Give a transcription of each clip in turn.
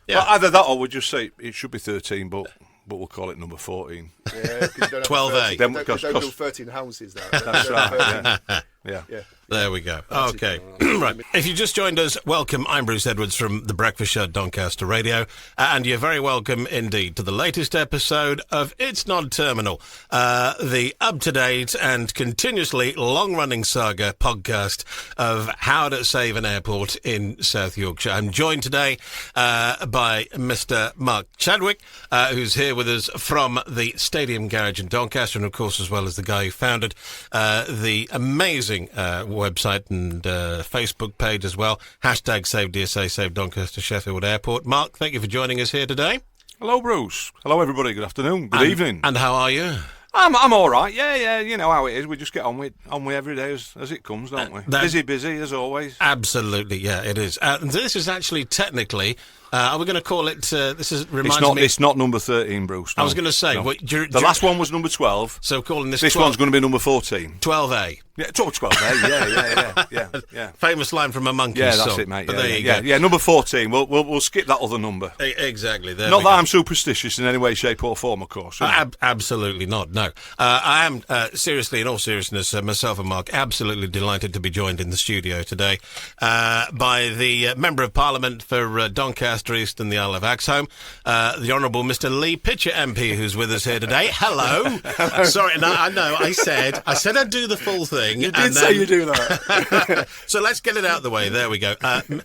Yeah. Well, either that or we'll just say it should be 13, but we'll call it number 14. Yeah, because you don't 12A. Don't build 13 houses now. That's right. Yeah. There we go. Okay. Right. If you just joined us, welcome. I'm Bruce Edwards from The Breakfast Show at Doncaster Radio. And you're very welcome indeed to the latest episode of It's Not Terminal, the up-to-date and continuously long-running saga podcast of how to save an airport in South Yorkshire. I'm joined today by Mr. Mark Chadwick, who's here with us from the Stadium Garage in Doncaster, and of course as well as the guy who founded the amazing website and Facebook page as well. Hashtag Save DSA, Save Doncaster Sheffield Airport. Mark, thank you for joining us here today. Hello, Bruce. Hello, everybody. Good afternoon. Good evening. And how are you? I'm all right. Yeah. You know how it is. We just get on with every day as it comes, don't we? Busy as always. Absolutely, yeah, it is. This is actually technically. Are we going to call it? It's not number 13, Bruce. No. I was going to say the last one was number 12. So calling this. This one's going to be number 14. 12A. Yeah, 12A. Yeah. Famous line from a monkey's song. song. That's it, mate. But there you go. Yeah, number 14. We'll skip that other number. Exactly. Not that I'm superstitious in any way, shape, or form, of course. Absolutely not. No, I am seriously, in all seriousness, myself and Mark, absolutely delighted to be joined in the studio today by the Member of Parliament for Doncaster East and the Isle of Axholme, the Honourable Mr. Lee Pitcher MP, who's with us here today. Hello. Sorry, no, I know. I said I'd do the full thing. You did say you do that. So let's get it out of the way. There we go. And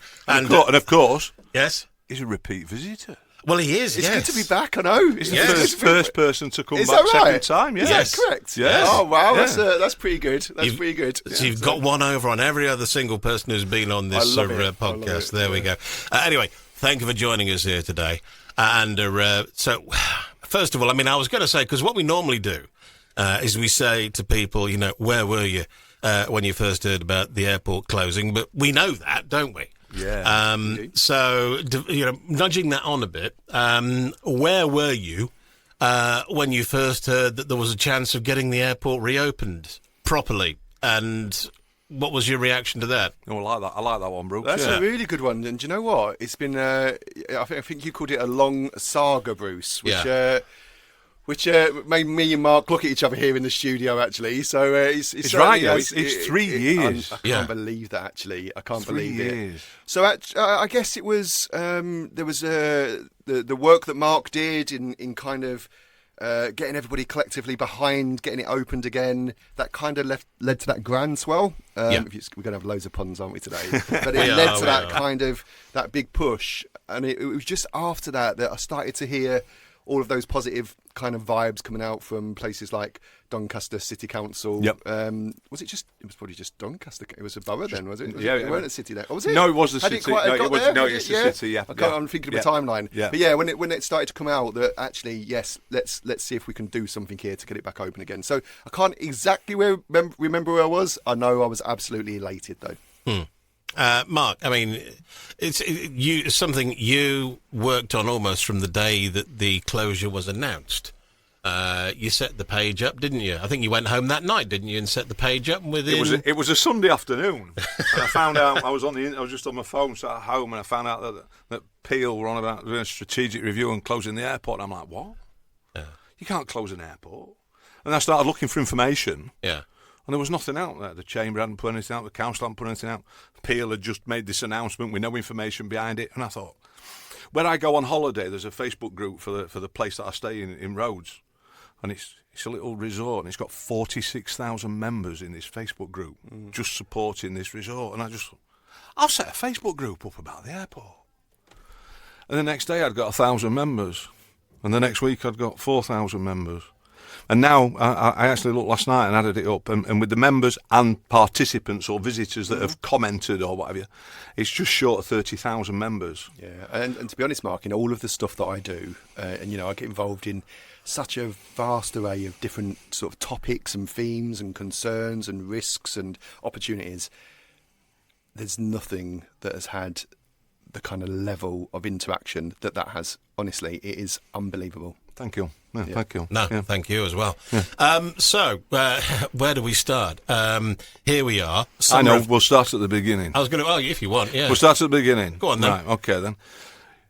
of course, yes, he's a repeat visitor. Well, he is. It's good to be back. I know. He's the first person to come is back that right? second time. Yeah. Yes. Is that correct? Yes. Oh wow, Yeah. that's pretty good. That's pretty good. So you've got one over on every other single person who's been on this podcast. There we go. Anyway, thank you for joining us here today. And so, first of all, I was going to say, because what we normally do is we say to people, where were you when you first heard about the airport closing? But we know that, don't we? Yeah. So, nudging that on a bit, where were you when you first heard that there was a chance of getting the airport reopened properly? And what was your reaction to that? Oh, I like that one, Brooks. That's a really good one. And do you know what? It's been, I think you called it a long saga, Bruce, which made me and Mark look at each other here in the studio, actually. So it's right. It's 3 years. I can't believe that, actually. I can't believe 3 years. it. So I guess it was there was the work that Mark did in kind of getting everybody collectively behind getting it opened again. That kind of led to that groundswell. We're going to have loads of puns, aren't we, today? But it led to that kind of that big push, and it was just after that I started to hear all of those positive kind of vibes coming out from places like Doncaster City Council. Yep. Was it just? It was probably just Doncaster. It was a borough then, was it? Yeah. It weren't a city then. Oh, was it? No, it was a Had city. It's the city. Yeah. I'm thinking of a timeline. Yeah. But yeah, when it started to come out that actually, yes, let's see if we can do something here to get it back open again. So I can't exactly remember where I was. I know I was absolutely elated though. Mark, it's something you worked on almost from the day that the closure was announced. You set the page up, didn't you? I think you went home that night, didn't you, and set the page up within... It was a Sunday afternoon. And I found out, I was just on my phone, sat at home, and I found out that Peel were on about doing a strategic review and closing the airport. And I'm like, what? Yeah. You can't close an airport. And I started looking for information. Yeah. And there was nothing out there. The Chamber hadn't put anything out. The Council hadn't put anything out. Peel had just made this announcement with no information behind it. And I thought, when I go on holiday, there's a Facebook group for the place that I stay in Rhodes. And it's a little resort. And it's got 46,000 members in this Facebook group just supporting this resort. And I'll set a Facebook group up about the airport. And the next day I'd got 1,000 members. And the next week I'd got 4,000 members. And now, I actually looked last night and added it up, and with the members and participants or visitors that have commented or whatever, it's just short of 30,000 members. Yeah, and to be honest, Mark, in all of the stuff that I do, and I get involved in such a vast array of different sort of topics and themes and concerns and risks and opportunities, there's nothing that has had the kind of level of interaction that has. Honestly, it is unbelievable. Thank you. Yeah, yeah. Thank you. No, thank you as well. Yeah. So, where do we start? Here we are. We'll start at the beginning. I was going to, if you want, yeah. We'll start at the beginning. Go on then. Right, okay then.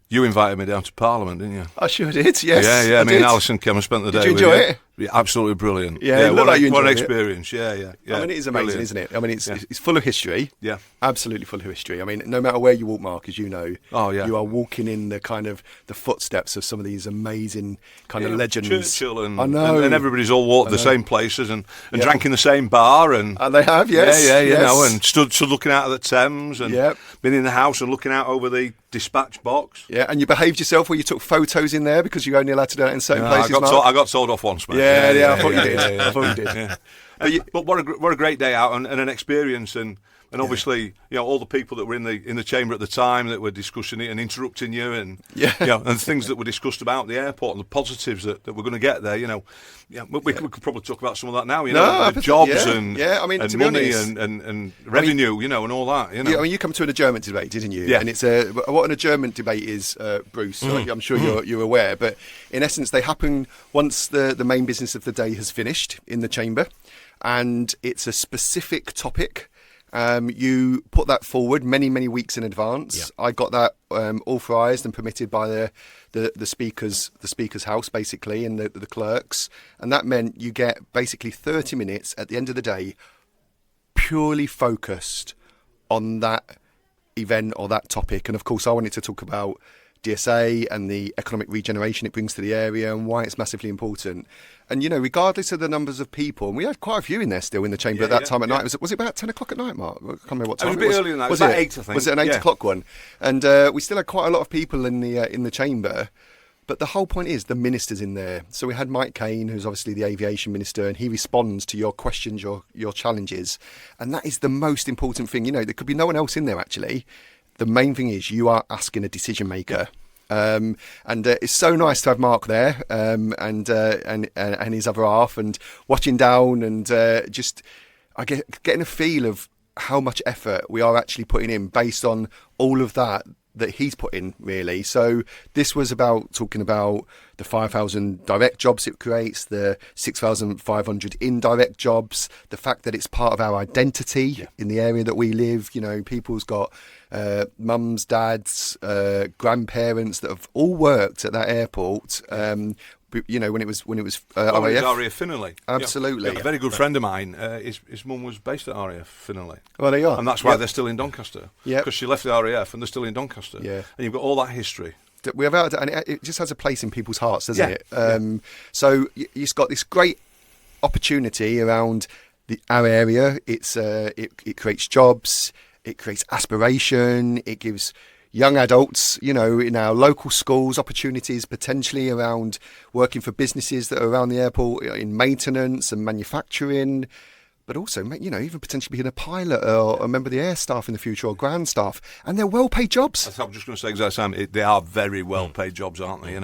You invited me down to Parliament, didn't you? I sure did, yes. Yeah. I Me did. and Alison came and spent the day Did you with enjoy you. it? Yeah, absolutely brilliant. Yeah, it looked like you what an enjoyed it. experience. Yeah. I mean, it is amazing, Brilliant. isn't it? I mean, it's full of history. Yeah. Absolutely full of history. I mean, no matter where you walk, Mark, as you know, Oh, yeah. you are walking in the kind of the footsteps of some of these amazing kind of legends. Churchill I know. and everybody's all walked the same places and Yeah. drank in the same bar and They have, yes. yeah, you yes. know, and stood looking out at the Thames and Yep. been in the house and looking out over the dispatch box. Yeah, and you behaved yourself where you took photos in there because you're only allowed to do it in certain places, Mark. I got told off once, mate. Yeah, I thought you did. I thought you did. Yeah. But what a great day out and an experience and obviously all the people that were in the chamber at the time that were discussing it and interrupting you and and things that were discussed about the airport and the positives that we're going to get there. We could probably talk about some of that now. The jobs and I mean, and to be money honest, and revenue. And all that. Yeah, I mean, you come to an adjournment debate, didn't you? Yeah. And it's what an adjournment debate is, Bruce. I'm sure you're aware, but in essence, they happen once the main business of the day has finished in the chamber, and it's a specific topic. You put that forward many weeks in advance. I got that authorised and permitted by the speaker's house, basically, and the clerks, and that meant you get basically 30 minutes at the end of the day, purely focused on that event or that topic. And of course, I wanted to talk about DSA and the economic regeneration it brings to the area and why it's massively important. And, regardless of the numbers of people, and we had quite a few in there still in the chamber at that time at night. Was it about 10 o'clock at night, Mark? I can't remember what time it was. A bit earlier than that. Was it was about it? 8, I think. Was it an 8 o'clock one? And we still had quite a lot of people in the chamber. But the whole point is the minister's in there. So we had Mike Kane, who's obviously the aviation minister, and he responds to your questions, your challenges. And that is the most important thing. There could be no one else in there, actually. The main thing is you are asking a decision maker. And it's so nice to have Mark there and his other half and watching down and getting a feel of how much effort we are actually putting in based on all of that he's put in, really. So this was about talking about the 5,000 direct jobs it creates, the 6,500 indirect jobs, the fact that it's part of our identity in the area that we live. People's got mums, dads, grandparents that have all worked at that airport. When it was RAF. RAF Finley. Absolutely. A very good friend of mine, his mum was based at RAF Finley. Well, they are. And that's why they're still in Doncaster. Yeah. Because she left the RAF and they're still in Doncaster. Yeah. And you've got all that history. And it just has a place in people's hearts, doesn't it? So you've got this great opportunity around our area. It creates jobs, it creates aspiration, it gives young adults, in our local schools, opportunities potentially around working for businesses that are around the airport in maintenance and manufacturing, but also, even potentially being a pilot or a member of the air staff in the future or ground staff. And they're well-paid jobs. I'm just going to say exactly, Sam, they are very well-paid jobs, aren't they?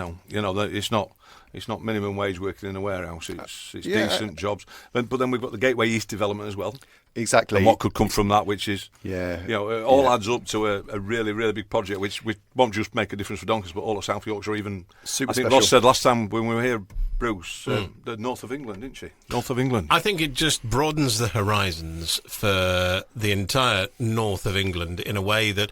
It's not minimum wage working in a warehouse. It's decent jobs. But then we've got the Gateway East development as well. Exactly. And what could come from that, which is, all adds up to a really, really big project, which won't just make a difference for Doncaster, but all of South Yorkshire, even. Super I think special. Ross said last time when we were here, Bruce, the north of England, didn't she? North of England. I think it just broadens the horizons for the entire north of England in a way that,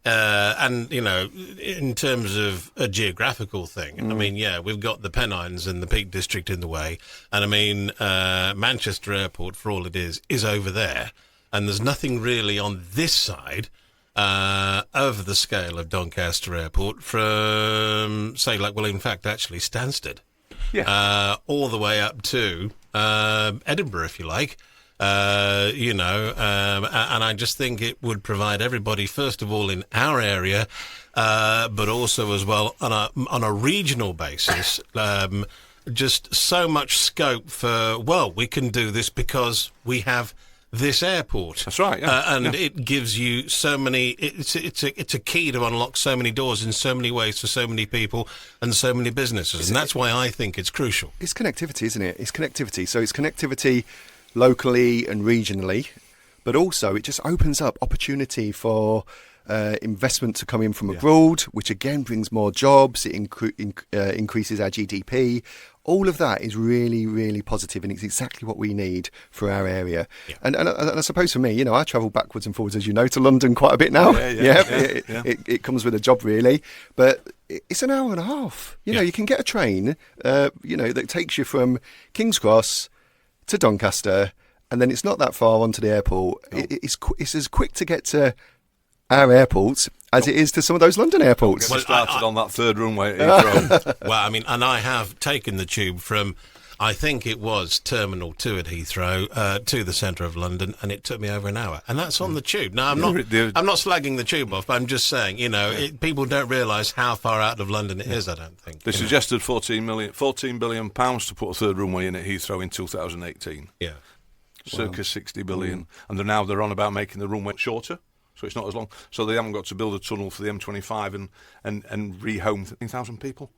in terms of a geographical thing, I mean, we've got the Pennines and the Peak District in the way. And I mean, Manchester Airport, for all it is over there. And there's nothing really on this side of the scale of Doncaster Airport from, say, actually Stansted. Yeah. All the way up to Edinburgh, if you like. And I just think it would provide everybody, first of all, in our area, but also as well on a regional basis, just so much scope for, we can do this because we have this airport. That's right. It gives you so many. It's a key to unlock so many doors in so many ways for so many people and so many businesses, and that's why I think it's crucial. It's connectivity, isn't it? It's connectivity. So it's connectivity locally and regionally, but also it just opens up opportunity for investment to come in from abroad, which again brings more jobs. It increases our GDP. All of that is really, really positive, and it's exactly what we need for our area. Yeah. And I suppose for me, I travel backwards and forwards, as you know, to London quite a bit now. It comes with a job, really. But it's an hour and a half. You can get a train, that takes you from King's Cross to Doncaster, and then it's not that far onto the airport. No. It's as quick to get to our airports as it is to some of those London airports. Well, started on that third runway at Heathrow. Well, and I have taken the tube from, I think it was Terminal 2 at Heathrow to the centre of London, and it took me over an hour. And that's on the tube. Now, I'm not slagging the tube off, but I'm just saying, people don't realise how far out of London it is, I don't think. They suggested £14 billion to put a third runway in at Heathrow in 2018. Yeah. Circa 60 billion. And they're on about making the runway shorter, so it's not as long. So they haven't got to build a tunnel for the M25 and rehome 13,000 people.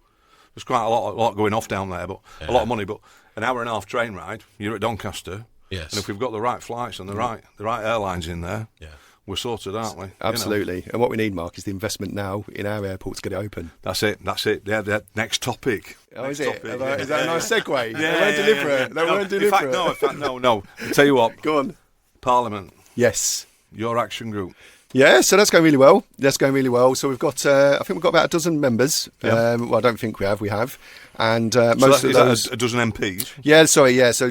There's quite a lot going off down there, but a lot of money. But an hour and a half train ride, you're at Doncaster. Yes. And if we've got the right flights and the right airlines in there, we're sorted, aren't we? Absolutely. And what we need, Mark, is the investment now in our airport to get it open. That's it. Yeah, the next topic. Oh, is it? Is that a nice segue? They weren't deliberate. In fact, no. I'll tell you what. Go on. Parliament. Yes. Your action group. Yeah, so that's going really well. So we've got, I think we've got about a dozen members. Yeah. I don't think we have. And most of those... a dozen MPs? Yeah, sorry, yeah. So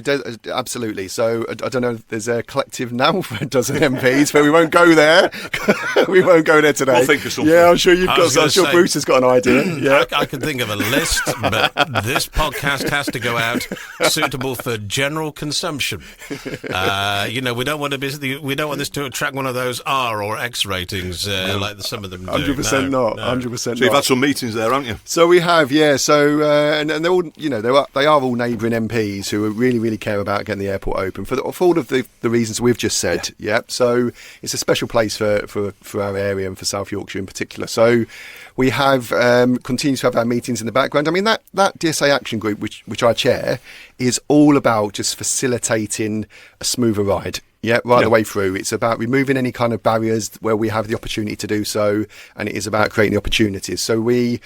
absolutely. So I don't know if there's a collective now for a dozen MPs, but we won't go there. We won't go there today. We'll think of something. Yeah, I'm sure I'm sure Bruce has got an idea. Yeah, I can think of a list, but this podcast has to go out suitable for general consumption. We don't want this to attract one of those R or X ratings like some of them do. 100% not. 100%. So you've had some meetings there, haven't you? So we have, yeah. So and they're all, they are all neighbouring MPs who really, really care about getting the airport open for all of the reasons we've just said. Yeah. So it's a special place for our area and for South Yorkshire in particular. So we have continue to have our meetings in the background. I mean, that DSA action group, which I chair, is all about just facilitating a smoother ride. Yeah, the way through. It's about removing any kind of barriers where we have the opportunity to do so, and it is about creating the opportunities. So we've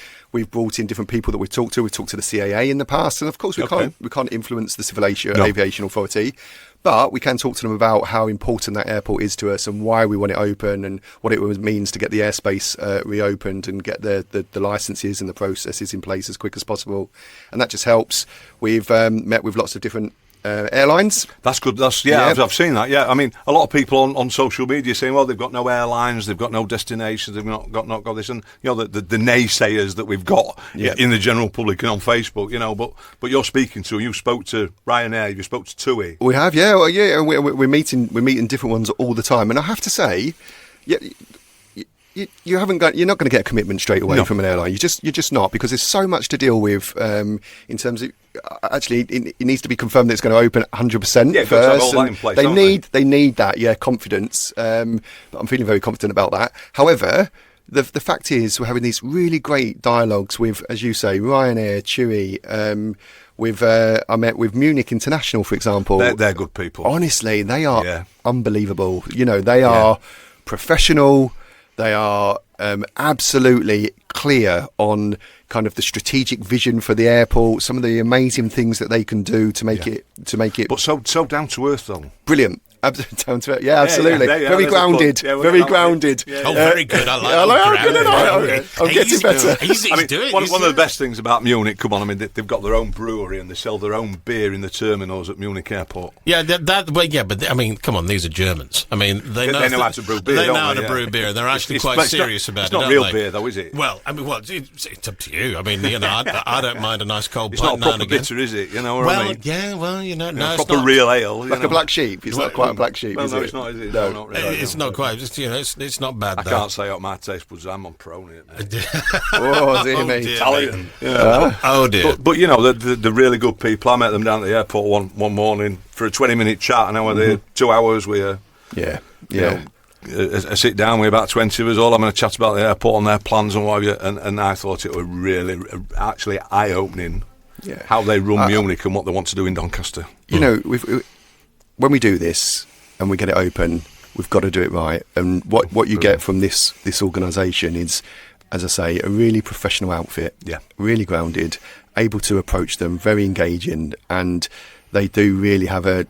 brought in different people that we've talked to. We've talked to the CAA in the past, and of course we can't influence the Civil Aviation Authority, but we can talk to them about how important that airport is to us and why we want it open and what it means to get the airspace reopened and get the licences and the processes in place as quick as possible. And that just helps. We've met with lots of different airlines. That's good. I've seen that. Yeah, I mean, a lot of people on social media saying, well, they've got no airlines, they've got no destinations, they've not got this, and the naysayers that we've got in the general public and on Facebook. But you're speaking to, you spoke to Ryanair, you spoke to TUI. We have, and we're meeting different ones all the time, and I have to say, you're not going to get a commitment straight away from an airline. You're just not, because there's so much to deal with in terms of. Actually, it needs to be confirmed that it's going to open 100% first. Have all that in place, they need that, confidence. But I'm feeling very confident about that. However, the fact is, we're having these really great dialogues with, as you say, Ryanair, TUI. I met with Munich International, for example. They're good people. Honestly, they are unbelievable. They are professional. They are absolutely clear on kind of the strategic vision for the airport, some of the amazing things that they can do to make it. But so down to earth, though. Brilliant. Down to it. Yeah, absolutely. Very grounded. Very grounded. Very good. I like I'm getting better. One of the best things about Munich, come on, I mean, they've got their own brewery and they sell their own beer in the terminals at Munich Airport. Yeah, but I mean, come on, these are Germans. I mean, they know how to brew beer. They know how to brew beer. They're actually quite serious about it. It's not real beer, though, is it? Well, I mean, it's up to you. I mean, I don't mind a nice cold pint now and again. It's not proper bitter, is it? You know what I mean? Yeah, well, no, proper real ale. Like a black sheep. It's not quite a black sheep. Well, no, it's not, is it? No, not really. It's not quite. It's not bad. I can't say what my taste buds. I'm on prone it. Oh dear me, Italian. Oh dear. But the really good people. I met them down at the airport one morning for a 20-minute chat, and I was there 2 hours with a sit down with about 20 of us all having a chat about the airport and their plans and what have you. And I thought it was really actually eye-opening how they run Munich and what they want to do in Doncaster. When we do this and we get it open, we've got to do it right. And what you get from this organisation is as I say, a really professional outfit, really grounded, able to approach them, very engaging, and they do really have a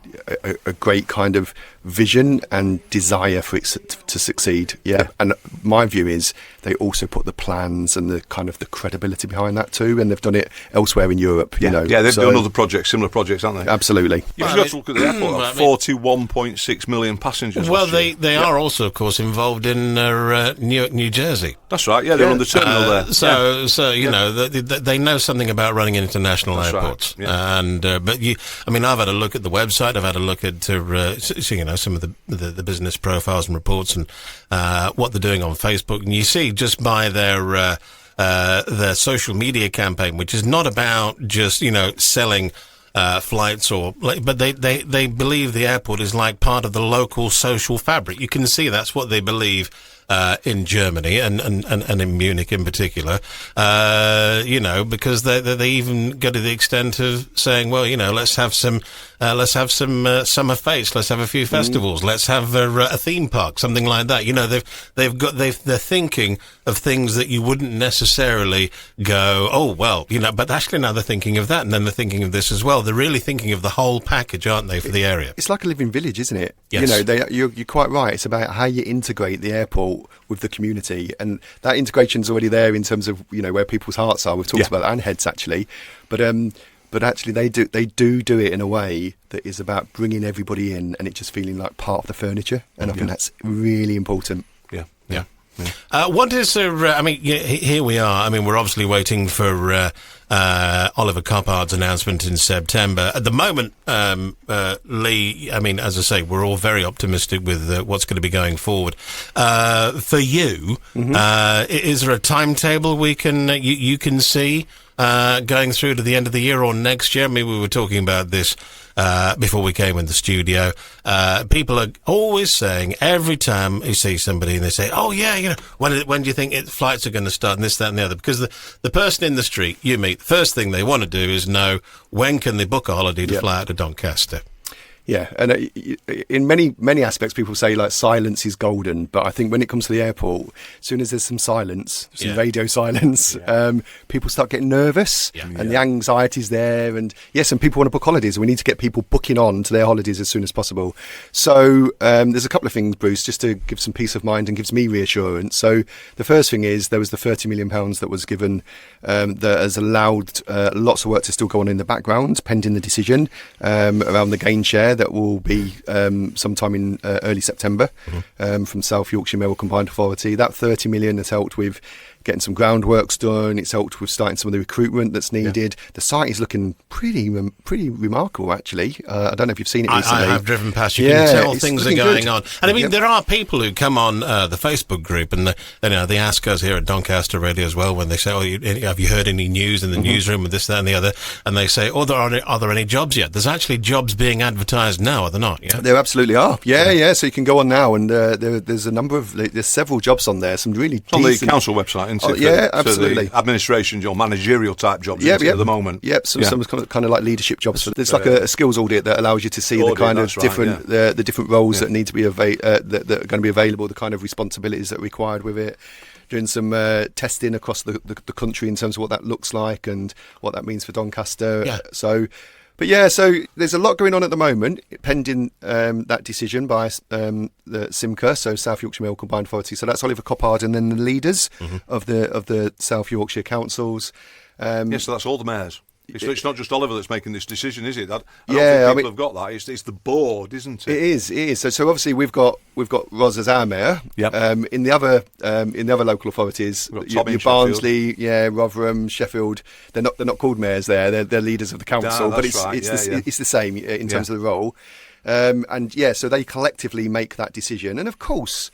great kind of vision and desire for it to succeed. Yeah. And my view is they also put the plans and the kind of the credibility behind that too, and they've done it elsewhere in Europe. You know, they've done other projects, similar projects, haven't they? Absolutely. You forgot to look at the airport. 41.6 million passengers. Well, they are also, of course, involved in Newark, New Jersey. That's right. Yeah, they're on the terminal there. So you know, they know something about running international airports. Right. Yeah. And I've had a look at the website. I've had a look at some of the business profiles and reports and what they're doing on Facebook, and you see just by their social media campaign, which is not about just selling flights but they believe the airport is like part of the local social fabric. You can see that's what they believe in Germany and in Munich in particular, because they even go to the extent of saying, well, let's have some summer face, let's have a few festivals, let's have a theme park, something like that. They're thinking of things that you wouldn't necessarily go, oh well, but actually now they're thinking of that, and then they're thinking of this as well. They're really thinking of the whole package, aren't they, for the area? It's like a living village, isn't it? Yes. You're quite right. It's about how you integrate the airport with the community, and that integration's already there in terms of where people's hearts are. We've talked about that, and heads actually, but actually they do it in a way that is about bringing everybody in and it just feeling like part of the furniture, and I think that's really important. Yeah. What is here we are. We're obviously waiting for Oliver Coppard's announcement in September. At the moment, Lee, as I say, we're all very optimistic with what's going to be going forward. For you, is there a timetable we can you can see going through to the end of the year or next year? We were talking about this before we came in the studio. People are always saying, every time you see somebody and they say, oh yeah, when do you think flights are going to start, and this, that and the other? Because the person in the street you meet, the first thing they want to do is know, when can they book a holiday to fly out to Doncaster? Yeah, and in many aspects, people say like silence is golden, but I think when it comes to the airport, as soon as there's some silence, some radio silence, people start getting nervous, and the anxiety's there, and yes, and people want to book holidays, and we need to get people booking on to their holidays as soon as possible. So there's a couple of things, Bruce, just to give some peace of mind and gives me reassurance. So the first thing is there was the £30 million that was given that has allowed lots of work to still go on in the background, pending the decision around the gain share that will be sometime in early September from South Yorkshire Mayoral Combined Authority. That 30 million has helped with getting some groundworks done. It's helped with starting some of the recruitment that's needed. The site is looking pretty remarkable, actually. I don't know if you've seen it recently. I have driven past. You can tell things are going on. And there are people who come on the Facebook group and they ask us here at Doncaster Radio as well when they say, have you heard any news in the newsroom with this, that and the other? And they say, are there any jobs yet? There's actually jobs being advertised now, are there not? Yeah, there absolutely are. Yeah. So you can go on now, and there's a number of, there's several jobs on there, some really decent... On the council website. Absolutely. So the administration or managerial type jobs at the moment. Some kind of like leadership jobs. There's like a skills audit that allows you to see the kind of different the different roles that need to be that are going to be available, the kind of responsibilities that are required with it. Doing some testing across the country in terms of what that looks like and what that means for Doncaster. So there's a lot going on at the moment, pending that decision by the SIMCA, so South Yorkshire Mayoral Combined Authority. So that's Oliver Coppard and then the leaders of the South Yorkshire councils. So that's all the mayors. It's not just Oliver that's making this decision, is it? I don't think people have got that. It's the board, isn't it? It is. So obviously we've got Ros as our mayor. In the other local authorities, your Barnsley, Rotherham, Sheffield, they're not called mayors there. They're leaders of the council. But it's the same in terms of the role. So they collectively make that decision. And of course,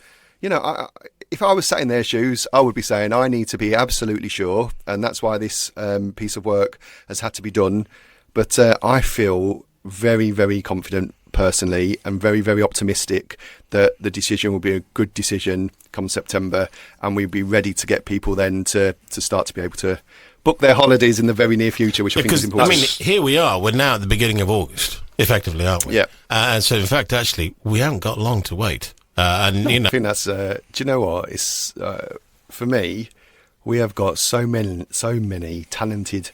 if I was sat in their shoes, I would be saying I need to be absolutely sure, and that's why this piece of work has had to be done. But I feel very, very confident personally and very, very optimistic that the decision will be a good decision come September, and we'll be ready to get people then to start to be able to book their holidays in the very near future, which I think is important. Here we are. We're now at the beginning of August, effectively, aren't we? Yeah. And so, in fact, actually, we haven't got long to wait. I think that's. Do you know what? It's for me. We have got so many talented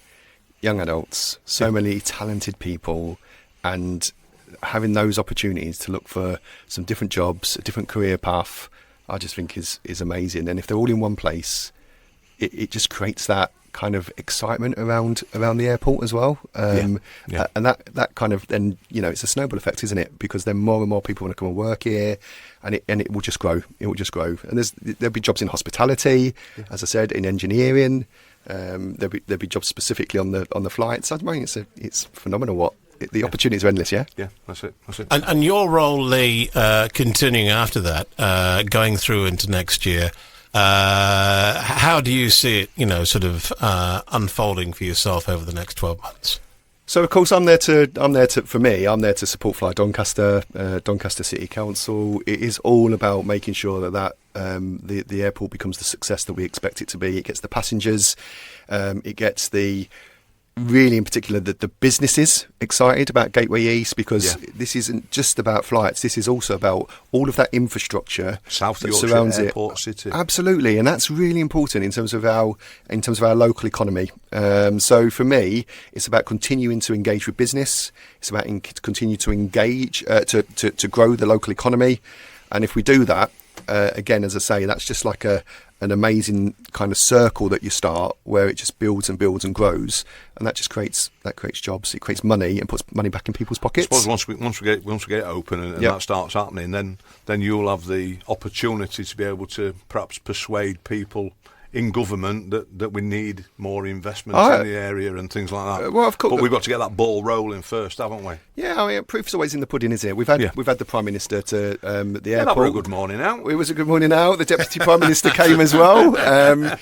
young adults, so many talented people, and having those opportunities to look for some different jobs, a different career path, I just think is amazing. And if they're all in one place, it just creates that kind of excitement around the airport as well. And that kind of, then, it's a snowball effect, isn't it? Because then more and more people want to come and work here, and it will just grow. It will just grow. And there'll be jobs in hospitality, as I said, in engineering. There'll be jobs specifically on the flights. I mean, it's phenomenal what the opportunities are endless. Yeah, that's it. And your role, Lee, continuing after that, going through into next year. How do you see it, sort of unfolding for yourself over the next 12 months? So of course I'm there to support Fly Doncaster, Doncaster City Council. It is all about making sure that the airport becomes the success that we expect it to be. It gets the passengers, it gets really in particular the businesses excited about Gateway East, because this isn't just about flights. This is also about all of that infrastructure South that Yorkshire surrounds Airport it. City. Absolutely, and that's really important in terms of our local economy. So for me, it's about continuing to engage with business. It's about continue to engage to grow the local economy, and if we do that, again, as I say, that's just like an amazing kind of circle that you start, where it just builds and builds and grows, and that just creates jobs. It creates money and puts money back in people's pockets. I suppose once we get it open and that starts happening, then you'll have the opportunity to be able to perhaps persuade people in government that we need more investment in the area and things like that. Well, of course, but we've got to get that ball rolling first, haven't we? Yeah, I mean, proof's always in the pudding, isn't it? We've had the Prime Minister to the airport. That was a good morning out. It was a good morning out. The Deputy Prime Minister came as well. It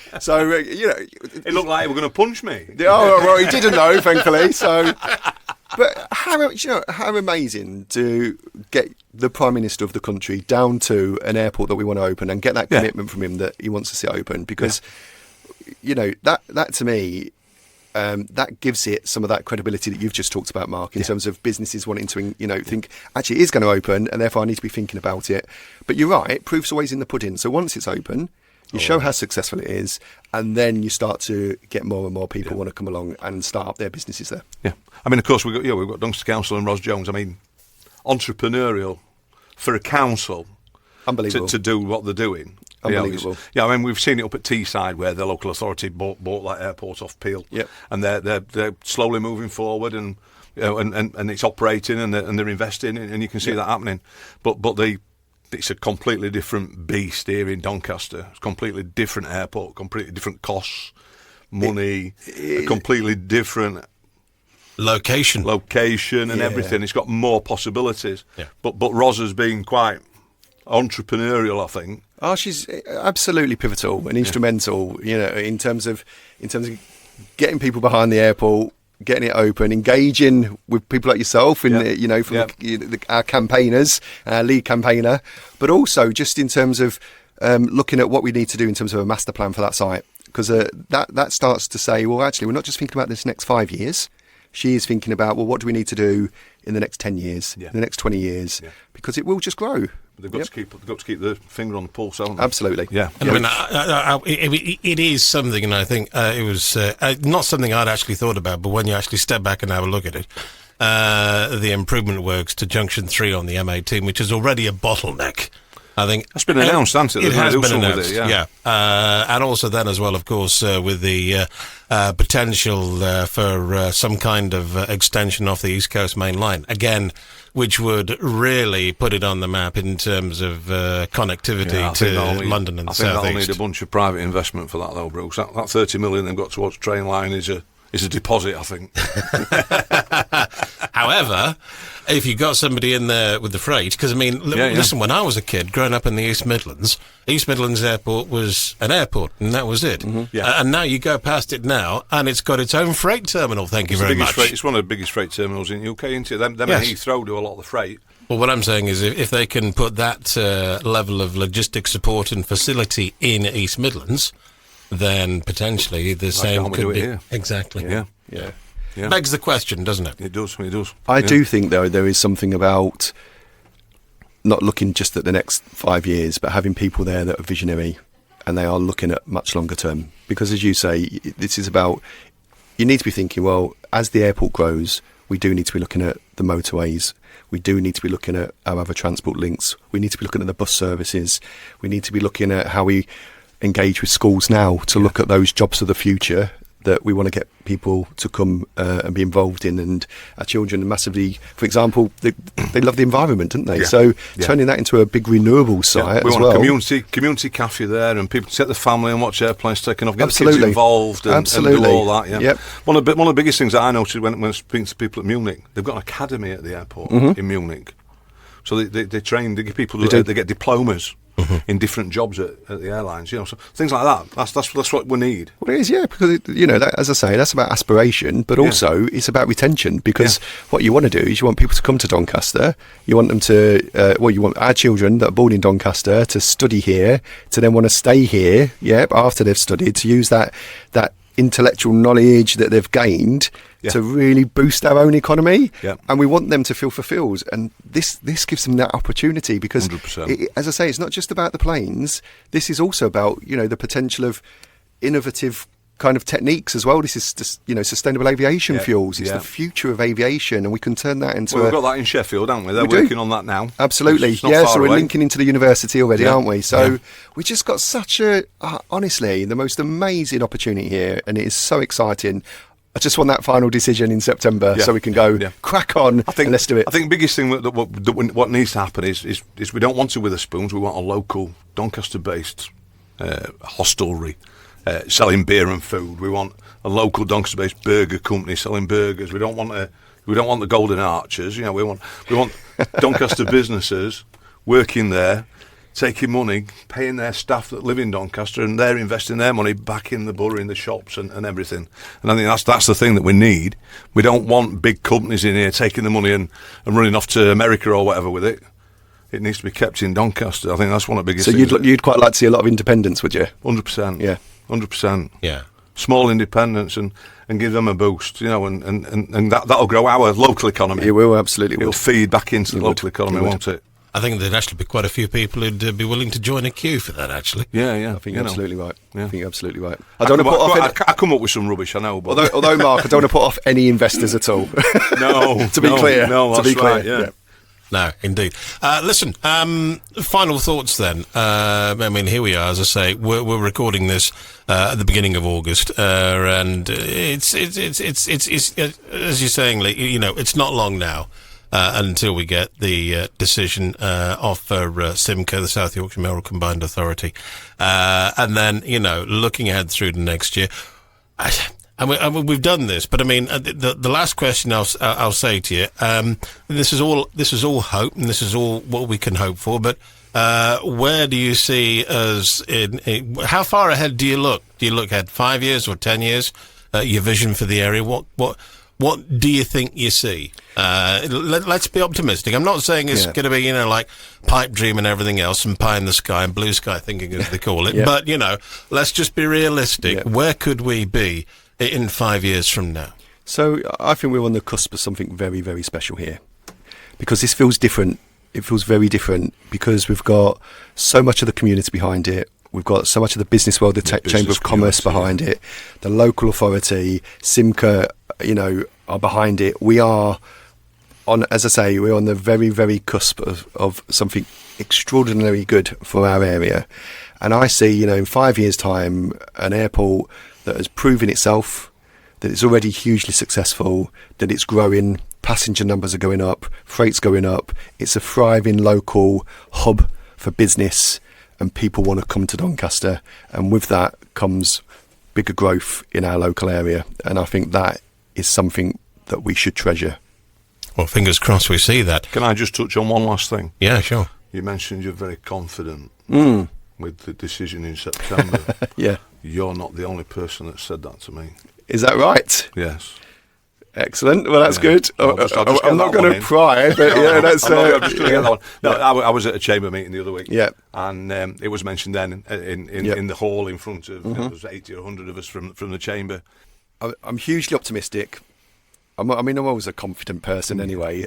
looked like he was going to punch me. Oh well, he didn't know, thankfully. So. But how amazing to get the Prime Minister of the country down to an airport that we want to open and get that commitment from him that he wants to see it open, because that to me, that gives it some of that credibility that you've just talked about, Mark, in terms of businesses wanting to think actually it is going to open, and therefore I need to be thinking about it. But you're right, proof's always in the pudding. So once it's open, you show how successful it is, and then you start to get more and more people want to come along and start up their businesses there. Yeah, I mean, of course we've got Doncaster Council and Ros Jones. I mean, entrepreneurial for a council, unbelievable to do what they're doing. Unbelievable. I mean, we've seen it up at Teesside where the local authority bought that airport off Peel. Yep. And they're slowly moving forward, and and it's operating, and they're investing, and you can see that happening. But it's a completely different beast here in Doncaster. It's a completely different airport, completely different costs, money, a completely different location and everything. It's got more possibilities. Yeah. But Ros has been quite entrepreneurial, I think. Oh, she's absolutely pivotal and instrumental, in terms of getting people behind the airport, getting it open, engaging with people like yourself, from our campaigners, our lead campaigner, but also just in terms of looking at what we need to do in terms of a master plan for that site, because that starts to say, well, actually, we're not just thinking about this next 5 years. She is thinking about, well, what do we need to do in the next 10 years, in the next 20 years, because it will just they've got to keep the finger on the pulse, haven't they? Absolutely. Yeah. I mean, it is something, and I think it was not something I'd actually thought about, but when you actually step back and have a look at it, the improvement works to Junction 3 on the M18, which is already a bottleneck. I think that's been announced, hasn't it? It has been announced, and also then as well, of course, with the potential for some kind of extension off the East Coast Main Line, again, which would really put it on the map in terms of connectivity to London and the South East. I think they'll need a bunch of private investment for that, though, Bruce. That 30 million they've got towards train line is a deposit, I think. However, if you got somebody in there with the freight, because, I mean, listen, when I was a kid growing up in the East Midlands Airport was an airport, and that was it. Mm-hmm. And now you go past it now, and it's got its own freight terminal, thank you very much. It's one of the biggest freight terminals in the UK, isn't it? Them and Heathrow do a lot of the freight. Well, what I'm saying is if they can put that level of logistic support and facility in East Midlands, then potentially the same could be here. Exactly. Yeah. Begs the question, doesn't it? It does. I do think, though, there is something about not looking just at the next 5 years, but having people there that are visionary and they are looking at much longer term. Because, as you say, this is about, you need to be thinking, well, as the airport grows, we do need to be looking at the motorways. We do need to be looking at our other transport links. We need to be looking at the bus services. We need to be looking at how we engage with schools now to look at those jobs of the future that we want to get people to come and be involved in. And our children massively, for example, they love the environment, don't they? Yeah. So turning that into a big renewable site we as want well. a community cafe there, and people take the family and watch airplanes taking off, get the kids Absolutely. involved and do all that. Yeah. Yep. One of the biggest things that I noticed when I was speaking to people at Munich, they've got an academy at the airport in Munich. So they train, they give people, they get diplomas in different jobs at the airlines, so things like that. That's what we need. Well, it is, because that, as I say, that's about aspiration, but also it's about retention. Because what you want to do is you want people to come to Doncaster. You want them to, you want our children that are born in Doncaster to study here, to then want to stay here. After they've studied, to use that intellectual knowledge that they've gained to really boost our own economy, and we want them to feel fulfilled, and this gives them that opportunity, because as I say, it's not just about the planes. This is also about the potential of innovative kind of techniques as well. This is just, sustainable aviation fuels. It's the future of aviation, and we can turn that into we've got that in Sheffield, haven't we? They're working on that now. Absolutely. So we're linking into the university already, aren't we? So we just got such honestly, the most amazing opportunity here, and it is so exciting. I just want that final decision in September so we can go crack on and let's do it. I think the biggest thing what needs to happen is we don't want to Witherspoons. We want a local Doncaster-based hostelry selling beer and food. We want a local Doncaster-based burger company selling burgers. We don't want the Golden Archers. We want Doncaster businesses working there, taking money, paying their staff that live in Doncaster, and they're investing their money back in the borough, in the shops and everything. And I think that's the thing that we need. We don't want big companies in here taking the money and running off to America or whatever with it. It needs to be kept in Doncaster. I think that's one of the biggest things. So you'd quite like to see a lot of independence, would you? 100%. Yeah. 100%. Yeah. Small independents and give them a boost, and that'll grow our local economy. It will, absolutely. It'll feed back into the local economy, won't it? I think there'd actually be quite a few people who'd be willing to join a queue for that, actually. Yeah. I think you're absolutely right. Yeah. I think you're absolutely right. I come up with some rubbish, I know. But although, Mark, I don't want to put off any investors at all. No. To be clear. No, that's right, yeah. No, indeed. Listen, final thoughts then. Here we are, as I say, we're recording this at the beginning of August, and it's as you're saying, Lee, it's not long now until we get the decision off for SIMCO, the South Yorkshire Mayoral Combined Authority, and then looking ahead through to next year. We've done this, but the last question I'll say to you, this is all hope, and this is all what we can hope for. But where do you see us how far ahead do you look? Do you look ahead 5 years or 10 years? Your vision for the area? What do you think you see? Let's be optimistic. I'm not saying it's going to be like pipe dream and everything else, and pie in the sky and blue sky thinking, as they call it. But let's just be realistic. Where could we be in 5 years from now? So I think we're on the cusp of something very, very special here, because this feels different. It feels very different because we've got so much of the community behind it. We've got so much of the business world, the Chamber of Commerce behind it, the local authority, SIMCO, are behind it. We are on, as I say, we're on the very, very cusp of something extraordinarily good for our area. And I see, in 5 years' time, an airport that has proven itself, that it's already hugely successful, that it's growing, passenger numbers are going up, freight's going up. It's a thriving local hub for business, and people want to come to Doncaster. And with that comes bigger growth in our local area. And I think that is something that we should treasure. Well, fingers crossed we see that. Can I just touch on one last thing? Yeah, sure. You mentioned you're very confident with the decision in September. Yeah. You're not the only person that said that to me. Is that right? Yes. Excellent. Well, that's good. I'm not going to pry, but that's. I'm just going to get that one. No, I was at a chamber meeting the other week. Yeah. And it was mentioned then in the hall in front of there was 80 or 100 of us from the chamber. I'm hugely optimistic. I'm always a confident person anyway.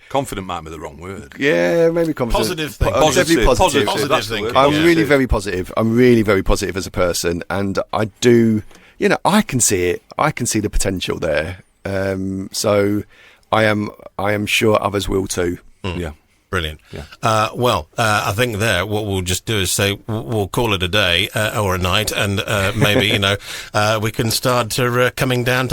Confident might be the wrong word. Yeah, maybe confident. Positive thing. Definitely positive. Positive thinking. I'm Yeah. really very positive. I'm really very positive as a person, and I do. I can see it. I can see the potential there. So I am sure others will too. Yeah. Brilliant. Yeah. I think there what we'll just do is say we'll call it a day or a night, and maybe we can start coming down to